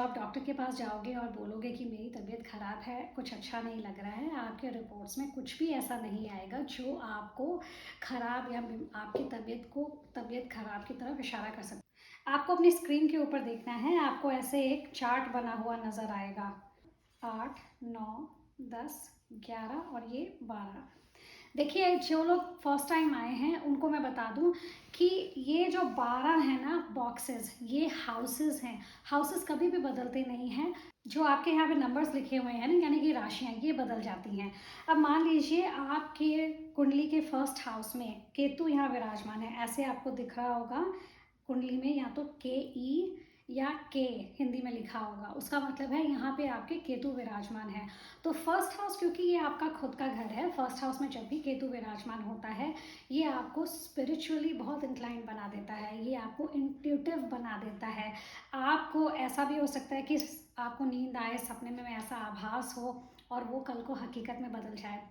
आप डॉक्टर के पास जाओगे और बोलोगे कि मेरी तबीयत ख़राब है, कुछ अच्छा नहीं लग रहा है, आपके रिपोर्ट्स में कुछ भी ऐसा नहीं आएगा जो आपको ख़राब या आपकी तबीयत ख़राब की तरफ इशारा कर सकता है। आपको अपनी स्क्रीन के ऊपर देखना है, आपको ऐसे एक चार्ट बना हुआ नज़र आएगा। 8, 9, 10, 11 और ये 12। देखिए, जो लोग फर्स्ट टाइम आए हैं उनको मैं बता दूं कि ये जो 12 है ना बॉक्सेस, ये हाउसेस हैं। हाउसेस कभी भी बदलते नहीं हैं। जो आपके यहाँ पे नंबर्स लिखे हुए हैं ना, यानी कि राशियाँ, ये बदल जाती हैं। अब मान लीजिए आपके कुंडली के फर्स्ट हाउस में केतु यहाँ विराजमान है, ऐसे आपको दिख रहा होगा कुंडली में, या तो KE या के हिंदी में लिखा होगा, उसका मतलब है यहाँ पे आपके केतु विराजमान है। तो फर्स्ट हाउस, क्योंकि ये आपका खुद का घर है, फर्स्ट हाउस में जब भी केतु विराजमान होता है, ये आपको स्पिरिचुअली बहुत इंक्लाइंड बना देता है, ये आपको इंट्यूटिव बना देता है। आपको ऐसा भी हो सकता है कि आपको नींद आए, सपने में ऐसा आभास हो और वो कल को हकीकत में बदल जाए।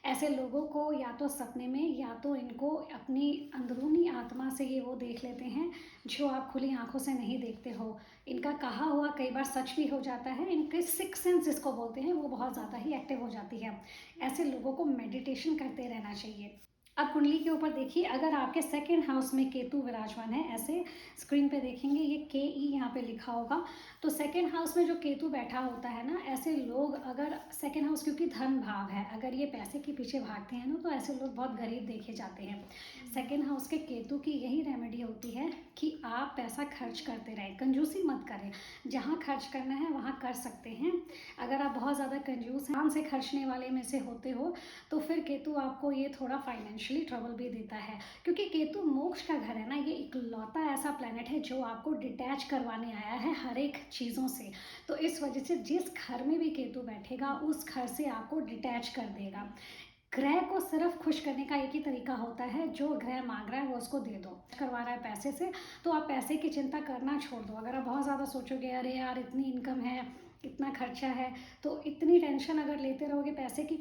ऐसे लोगों को या तो सपने में या तो इनको अपनी अंदरूनी आत्मा से ये वो देख लेते हैं जो आप खुली आंखों से नहीं देखते हो। इनका कहा हुआ कई बार सच भी हो जाता है। इनके सिक्स सेंस जिसको बोलते हैं वो बहुत ज़्यादा ही एक्टिव हो जाती है। ऐसे लोगों को मेडिटेशन करते रहना चाहिए। अब कुंडली के ऊपर देखिए, अगर आपके सेकंड हाउस में केतु विराजमान है, ऐसे स्क्रीन पे देखेंगे ये KE यहाँ पे लिखा होगा, तो सेकंड हाउस में जो केतु बैठा होता है ना, ऐसे लोग, अगर सेकंड हाउस क्योंकि धन भाव है, अगर ये पैसे के पीछे भागते हैं ना, तो ऐसे लोग बहुत गरीब देखे जाते हैं। सेकंड हाउस के केतु की यही रेमेडी होती है कि आप पैसा खर्च करते रहें, कंजूसी मत करें। जहाँ खर्च करना है वहाँ कर सकते हैं। अगर आप बहुत ज़्यादा कंजूस हैं, से खर्चने वाले में से होते हो, तो फिर केतु आपको ये थोड़ा फाइनेंशियली ट्रबल भी देता है, क्योंकि केतु मोक्ष का घर है ना, ये इकलौता ऐसा प्लैनेट है जो आपको डिटैच करवाने आया है हर एक चीज़ों से। तो इस वजह से जिस घर में भी केतु बैठेगा उस घर से आपको डिटैच कर देगा। ग्रह को सिर्फ खुश करने का एक ही तरीका होता है, जो ग्रह मांग रहा है वो उसको दे दो। करवा रहा है पैसे से, तो आप पैसे की चिंता करना छोड़ दो। अगर आप बहुत ज़्यादा सोचोगे अरे यार इतनी इनकम है, इतना खर्चा है, तो इतनी टेंशन अगर लेते रहोगे पैसे की,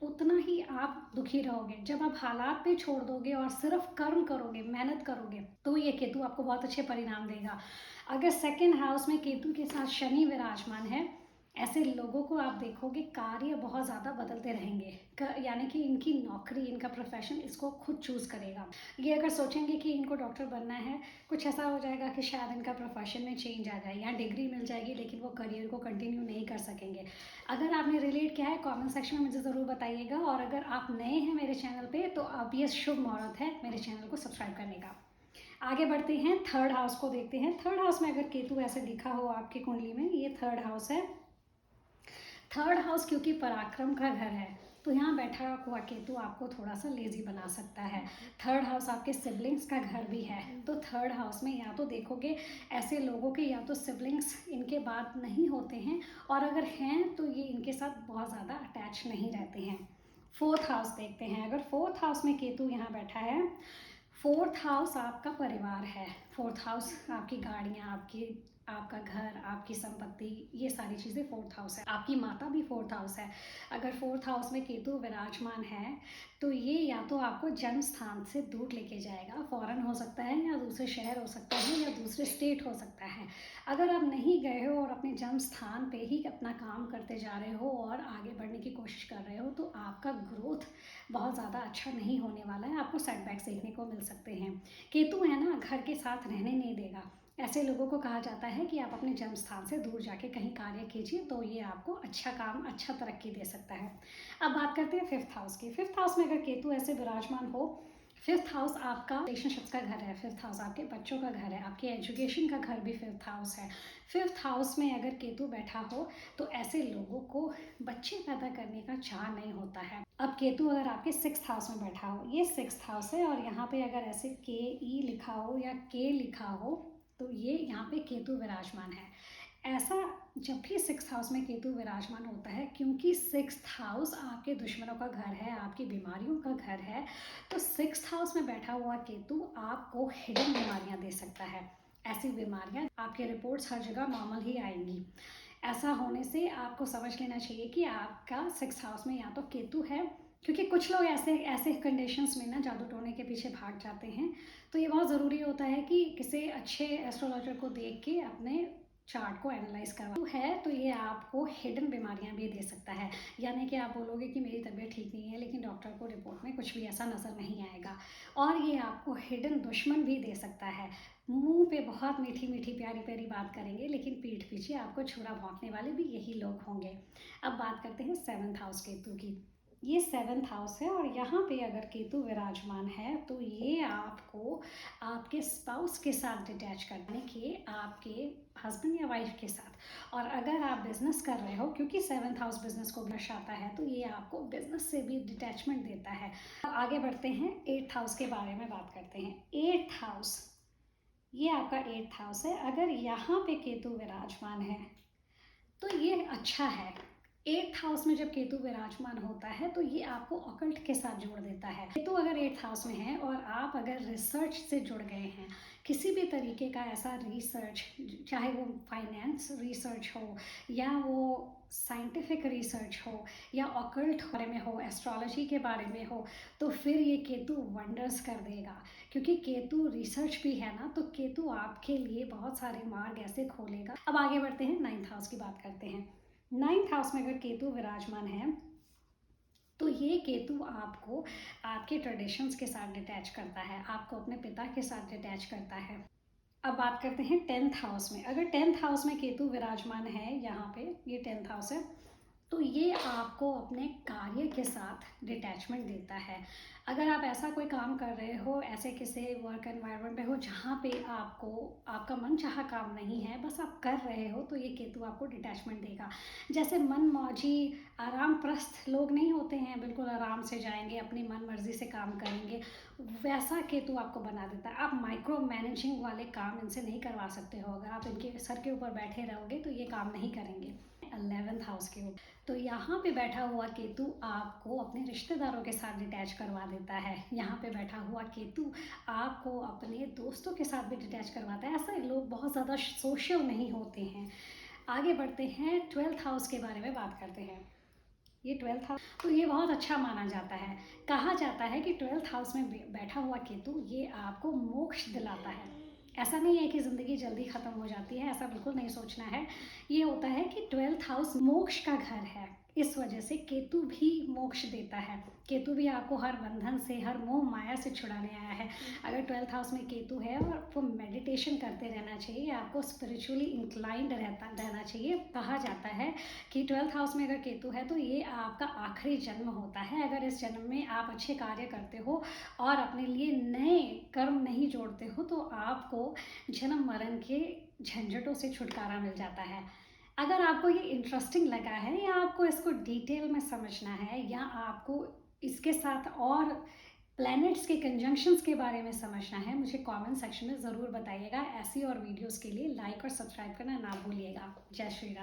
उतना ही आप दुखी रहोगे। जब आप हालात पे छोड़ दोगे और सिर्फ कर्म करोगे, मेहनत करोगे, तो ये केतु आपको बहुत अच्छे परिणाम देगा। अगर सेकंड हाउस में केतु के साथ शनि विराजमान है, ऐसे लोगों को आप देखोगे कार्य बहुत ज़्यादा बदलते रहेंगे, यानी कि इनकी नौकरी, इनका प्रोफेशन इसको खुद चूज़ करेगा। ये अगर सोचेंगे कि इनको डॉक्टर बनना है, कुछ ऐसा हो जाएगा कि शायद इनका प्रोफेशन में चेंज आ जाए, या डिग्री मिल जाएगी लेकिन वो करियर को कंटिन्यू नहीं कर सकेंगे। अगर आपने रिलेट किया है कमेंट सेक्शन में मुझे ज़रूर बताइएगा, और अगर आप नए हैं मेरे चैनल पर तो आप ये शुभ मुहूर्त है मेरे चैनल को सब्सक्राइब करने का। आगे बढ़ते हैं, थर्ड हाउस को देखते हैं। थर्ड हाउस में अगर केतु ऐसे दिखा हो आपकी कुंडली में, ये थर्ड हाउस है। थर्ड हाउस क्योंकि पराक्रम का घर है, तो यहाँ बैठा हुआ केतु आपको थोड़ा सा लेजी बना सकता है। थर्ड हाउस आपके सिबलिंग्स का घर भी है, तो थर्ड हाउस में या तो देखोगे ऐसे लोगों के या तो सिबलिंग्स इनके बाद नहीं होते हैं, और अगर हैं तो ये इनके साथ बहुत ज़्यादा अटैच नहीं रहते हैं। फोर्थ हाउस देखते हैं, अगर फोर्थ हाउस में केतु यहाँ बैठा है, फोर्थ हाउस आपका परिवार है। फोर्थ हाउस आपकी गाड़ियाँ, आपका घर, आपकी संपत्ति, ये सारी चीज़ें फोर्थ हाउस है। आपकी माता भी फोर्थ हाउस है। अगर फोर्थ हाउस में केतु विराजमान है, तो ये या तो आपको जन्म स्थान से दूर लेके जाएगा, फॉरेन हो सकता है, या दूसरे शहर हो सकता है, या दूसरे स्टेट हो सकता है। अगर आप नहीं गए हो और अपने जन्म स्थान पे ही अपना काम करते जा रहे हो और आगे बढ़ने की कोशिश कर रहे हो, तो आपका ग्रोथ बहुत ज़्यादा अच्छा नहीं होने वाला है, आपको सेटबैक्स देखने को मिल सकते हैं। केतु है ना, घर के साथ रहने नहीं देगा। ऐसे लोगों को कहा जाता है कि आप अपने जन्म स्थान से दूर जाके कहीं कार्य कीजिए, तो ये आपको अच्छा काम, अच्छा तरक्की दे सकता है। अब बात करते हैं फिफ्थ हाउस की। फिफ्थ हाउस में अगर केतु ऐसे विराजमान हो, फिफ्थ हाउस आपका रिलेशनशिप्स का घर है, फिफ्थ हाउस आपके बच्चों का घर है, आपके एजुकेशन का घर भी फिफ्थ हाउस है। फिफ्थ हाउस में अगर केतु बैठा हो, तो ऐसे लोगों को बच्चे पैदा करने का चाह नहीं होता है। अब केतु अगर आपके सिक्स्थ हाउस में बैठा हो, ये सिक्स्थ हाउस है, और यहाँ पे अगर ऐसे KE लिखा हो या K लिखा हो, तो ये यहाँ पे केतु विराजमान है। ऐसा जब भी सिक्स्थ हाउस में केतु विराजमान होता है, क्योंकि सिक्स्थ हाउस आपके दुश्मनों का घर है, आपकी बीमारियों का घर है, तो सिक्स्थ हाउस में बैठा हुआ केतु आपको हिडन बीमारियां दे सकता है। ऐसी बीमारियां, आपके रिपोर्ट्स हर जगह नॉर्मल ही आएंगी। ऐसा होने से आपको समझ लेना चाहिए कि आपका सिक्स्थ हाउस में या तो केतु है, क्योंकि कुछ लोग ऐसे ऐसे कंडीशंस में ना जादू टोने के पीछे भाग जाते हैं। तो ये बहुत ज़रूरी होता है कि किसी अच्छे एस्ट्रोलॉजर को देख के अपने चार्ट को एनालाइज करवा है तो ये आपको हिडन बीमारियां भी दे सकता है। यानी कि आप बोलोगे कि मेरी तबीयत ठीक नहीं है, लेकिन डॉक्टर को रिपोर्ट में कुछ भी ऐसा नज़र नहीं आएगा। और ये आपको हिडन दुश्मन भी दे सकता है। मुंह पे बहुत मीठी मीठी प्यारी प्यारी बात करेंगे, लेकिन पीठ पीछे आपको छुरा भोंकने वाले भी यही लोग होंगे। अब बात करते हैं 7th हाउस केतु की। ये 7th हाउस है और यहाँ पे अगर केतु विराजमान है तो ये आपको आपके स्पाउस के साथ डिटैच करने के, आपके हस्बैंड या वाइफ के साथ। और अगर आप बिजनेस कर रहे हो, क्योंकि 7th हाउस बिजनेस को दर्शाता है, तो ये आपको बिजनेस से भी डिटैचमेंट देता है। अब आगे बढ़ते हैं 8th हाउस के बारे में बात करते हैं। 8th हाउस, ये आपका 8th हाउस है। अगर यहाँ पे केतु विराजमान है तो ये अच्छा है। 8th हाउस में जब केतु विराजमान होता है तो ये आपको ऑकल्ट के साथ जोड़ देता है। केतु अगर 8th हाउस में है और आप अगर रिसर्च से जुड़ गए हैं, किसी भी तरीके का ऐसा रिसर्च, चाहे वो फाइनेंस रिसर्च हो या वो साइंटिफिक रिसर्च हो या ऑकल्ट बारे में हो, एस्ट्रोलॉजी के बारे में हो, तो फिर ये केतु वंडर्स कर देगा। क्योंकि केतु रिसर्च भी है ना, तो केतु आपके लिए बहुत सारे मार्ग ऐसे खोलेगा। अब आगे बढ़ते हैं, 9th हाउस की बात करते हैं। 9th हाउस में अगर केतु विराजमान है तो ये केतु आपको आपके ट्रेडिशंस के साथ डिटैच करता है, आपको अपने पिता के साथ डिटैच करता है। अब बात करते हैं 10th हाउस में। अगर 10th हाउस में केतु विराजमान है, यहाँ पे ये 10th हाउस है, तो ये आपको अपने कार्य के साथ डिटैचमेंट देता है। अगर आप ऐसा कोई काम कर रहे हो, ऐसे किसी वर्क एनवायरनमेंट में हो जहाँ पे आपको आपका मन चाहा काम नहीं है, बस आप कर रहे हो, तो ये केतु आपको डिटैचमेंट देगा। जैसे मन मौजी आराम प्रस्थ लोग नहीं होते हैं, बिल्कुल आराम से जाएंगे, अपनी मन मर्जी से काम करेंगे, वैसा केतु आपको बना देता है। आप माइक्रो मैनेजिंग वाले काम इनसे नहीं करवा सकते हो। अगर आप इनके सर के ऊपर बैठे रहोगे तो ये काम नहीं करेंगे। 11th हाउस के ऊपर तो यहाँ पे बैठा हुआ केतु आपको अपने रिश्तेदारों के साथ डिटैच करवा देता है। यहाँ पे बैठा हुआ केतु आपको अपने दोस्तों के साथ भी डिटैच करवाता है। ऐसा लोग बहुत ज़्यादा सोशल नहीं होते हैं। आगे बढ़ते हैं, 12th हाउस के बारे में बात करते हैं। ये 12th हाउस तो ये बहुत अच्छा माना जाता है। कहा जाता है कि 12th हाउस में बैठा हुआ केतु ये आपको मोक्ष दिलाता है। ऐसा नहीं है कि ज़िंदगी जल्दी ख़त्म हो जाती है, ऐसा बिल्कुल नहीं सोचना है। ये होता है कि 12th हाउस मोक्ष का घर है, इस वजह से केतु भी मोक्ष देता है। केतु भी आपको हर बंधन से, हर मोह माया से छुड़ाने आया है। अगर 12th हाउस में केतु है और आपको मेडिटेशन करते रहना चाहिए, आपको स्पिरिचुअली इंक्लाइंड रहना चाहिए। कहा जाता है कि 12th हाउस में अगर केतु है तो ये आपका आखिरी जन्म होता है। अगर इस जन्म में आप अच्छे कार्य करते हो और अपने लिए नए कर्म नहीं जोड़ते हो तो आपको जन्म मरण के झंझटों से छुटकारा मिल जाता है। अगर आपको ये इंटरेस्टिंग लगा है या आपको इसको डिटेल में समझना है या आपको इसके साथ और प्लैनेट्स के कंजंक्शंस के बारे में समझना है, मुझे कमेंट सेक्शन में ज़रूर बताइएगा। ऐसी और वीडियोस के लिए लाइक और सब्सक्राइब करना ना भूलिएगा। जय श्री राम।